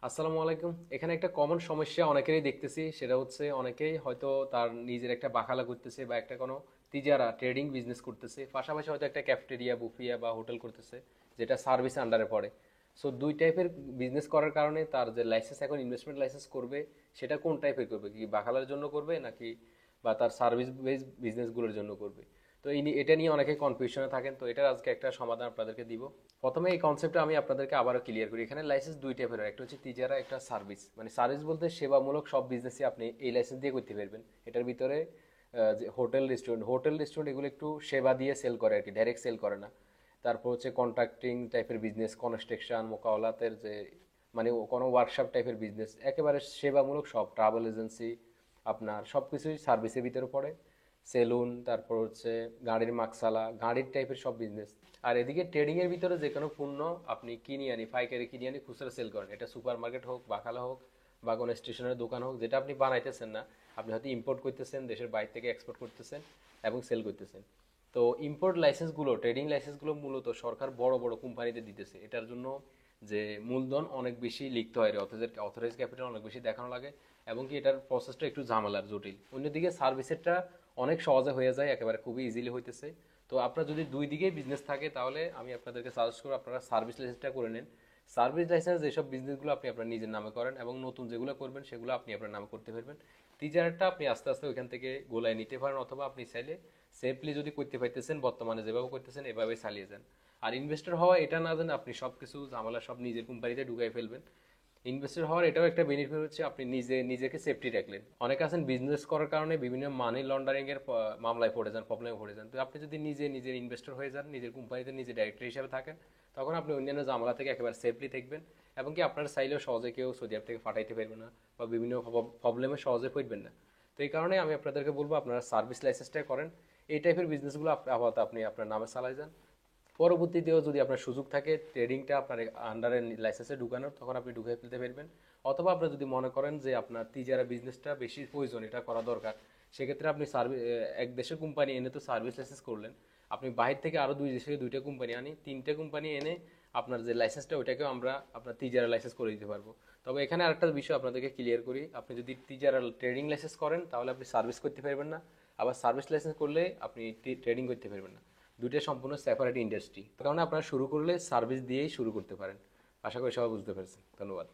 আসসালামু আলাইকুম। এখানে একটা কমন সমস্যা অনেকেরই দেখতেছি, সেটা হচ্ছে অনেকেই হয়তো তার নিজের একটা বাখালা করতেছে বা একটা কোনো তিজারা ট্রেডিং বিজনেস করতেছে, পাশাপাশি হয়তো একটা ক্যাফেটেরিয়া বুফিয়া বা হোটেল করতেছে, যেটা সার্ভিস আন্ডারে পড়ে। সো দুই টাইপের বিজনেস করার কারণে তার যে লাইসেন্স, এখন ইনভেস্টমেন্ট লাইসেন্স করবে, সেটা কোন টাইপের করবে, কি বাখালার জন্য করবে নাকি বা তার সার্ভিস বেস বিজনেসগুলোর জন্য করবে। তো এটা নিয়ে অনেকে কনফিউশনে থাকেন, তো এটার আজকে একটা সমাধান আপনাদেরকে দিব। প্রথমে এই কনসেপ্টটা আমি আপনাদেরকে আবারও ক্লিয়ার করি। এখানে লাইসেন্স দুই টাইপের হয়, একটা হচ্ছে তিজারা, একটা সার্ভিস। মানে সার্ভিস বলতে সেবামূলক সব বিজনেসই আপনি এই লাইসেন্স দিয়ে করতে পারবেন। এটার ভিতরে যে হোটেল রেস্টুরেন্ট এগুলো একটু সেবা দিয়ে সেল করে আর কি, ডাইরেক্ট সেল করে না। তারপর হচ্ছে কন্ট্রাক্টিং টাইপের বিজনেস, কনস্ট্রাকশন, মোকাওলাতের যে মানে কোনো ওয়ার্কশপ টাইপের বিজনেস, একেবারে সেবামূলক সব, ট্রাভেল এজেন্সি, আপনার সব কিছুই সার্ভিসের ভিতরে পড়ে। সেলুন, তারপর হচ্ছে গাড়ির মাকসালা, গাড়ির টাইপের সব বিজনেস। আর এদিকে ট্রেডিং এর ভিতরে যে কোনো পণ্য আপনি কিনে আনি, পাইকারি কিনে আনি খুচরা সেল করেন, এটা সুপার মার্কেট হোক, বাখালা হোক, বা কোনো স্টেশনের দোকান হোক, যেটা আপনি বানাইতেছেন না, আপনি হয়তো ইম্পোর্ট করতেছেন, দেশের বাইরে থেকে এক্সপোর্ট করতেছেন এবং সেল করতেছেন। তো ইম্পোর্ট লাইসেন্সগুলো, ট্রেডিং লাইসেন্সগুলো মূলত সরকার বড় বড় কোম্পানিতে দিতেছে। এটার জন্য যে মূলধন অনেক বেশি লিখতে হয়, অথরাইজ ক্যাপিটাল অনেক বেশি দেখানো লাগে, এবং কি এটার প্রসেসটা একটু ঝামেলার, জটিল। অন্যদিকে সার্ভিসেরটা অনেক সহজে হয়ে যায়, একেবারে খুবই ইজিলি হইতেছে। তো আপনার যদি দুই দিকেই বিজনেস থাকে, তাহলে আমি আপনাদেরকে সাজেস্ট করবো আপনারা সার্ভিস লাইসেন্সটা করে নেন। সার্ভিস লাইসেন্স যেসব বিজনেসগুলো আপনি আপনার নিজের নামে করেন, এবং নতুন যেগুলো করবেন সেগুলো আপনি আপনার নামে করতে পারবেন। টিজারটা আপনি আস্তে আস্তে ওইখান থেকে গোলায় নিতে পারেন, অথবা আপনি চাইলে সেফলি যদি করতে পাইতেছেন বর্তমানে যেভাবে করতেছেন এভাবে চালিয়ে যান। আর ইনভেস্টর হওয়া এটা না যেন আপনি সব কিছু ঝামেলা সব নিজের কোম্পানিতে ঢুকাই ফেলবেন। ইনভেস্টর হওয়ার এটাও একটা বেনিফিট হচ্ছে আপনি নিজেকে সেফটি রাখলেন। অনেকে আছেন বিজনেস করার কারণে বিভিন্ন মানি লন্ডারিং এর মামলায় পড়ে যান, প্রবলেমে পড়ে যান। তো আপনি যদি নিজের ইনভেস্টর হয়ে যান, নিজের কোম্পানিতে নিজে ডাইরেক্টর হিসেবে থাকেন, তখন আপনি অন্যান্য ঝামেলা থেকে একেবারে সেফলি থাকবেন। এবং কি আপনার চাইলেও সহজে কেউ সৌদি আরব থেকে ফাটাইতে পারবে না, বা বিভিন্ন প্রবলেমে সহজে পড়বেন না। তো এই কারণে আমি আপনাদেরকে বলবো আপনারা সার্ভিস লাইসেন্সটা করেন। এই টাইপের বিজনেসগুলো আপাতত আপনি আপনার নামে চালাই যান। পরবর্তীতেও যদি আপনার সুযোগ থাকে ট্রেডিংটা আপনার আন্ডারে লাইসেন্সে ঢুকানোর, তখন আপনি ঢুকে ফেলতে পারবেন। অথবা আপনার যদি মনে করেন যে আপনার তিজারা বিজনেসটা বেশি প্রয়োজন, এটা করা দরকার, সেক্ষেত্রে আপনি এক দেশের কোম্পানি এনে তো সার্ভিস লাইসেন্স করলেন, আপনি বাহির থেকে আরও দুই দেশে দুইটা কোম্পানি আনি, তিনটে কোম্পানি এনে আপনার যে লাইসেন্সটা ওইটাকেও আমরা আপনার তিজারা লাইসেন্স করে দিতে পারবো। তবে এখানে আরেকটা বিষয় আপনাদেরকে ক্লিয়ার করি, আপনি যদি তিজারা ট্রেডিং লাইসেন্স করেন তাহলে আপনি সার্ভিস করতে পারবেন না, আবার সার্ভিস লাইসেন্স করলে আপনি ট্রেডিং করতে পারবেন না। দুইটা সম্পূর্ণ সেপারেট ইন্ডাস্ট্রি, কারণে আপনারা শুরু করলে সার্ভিস দিয়েই শুরু করতে পারেন। আশা করি সবাই বুঝতে পেরেছেন। ধন্যবাদ।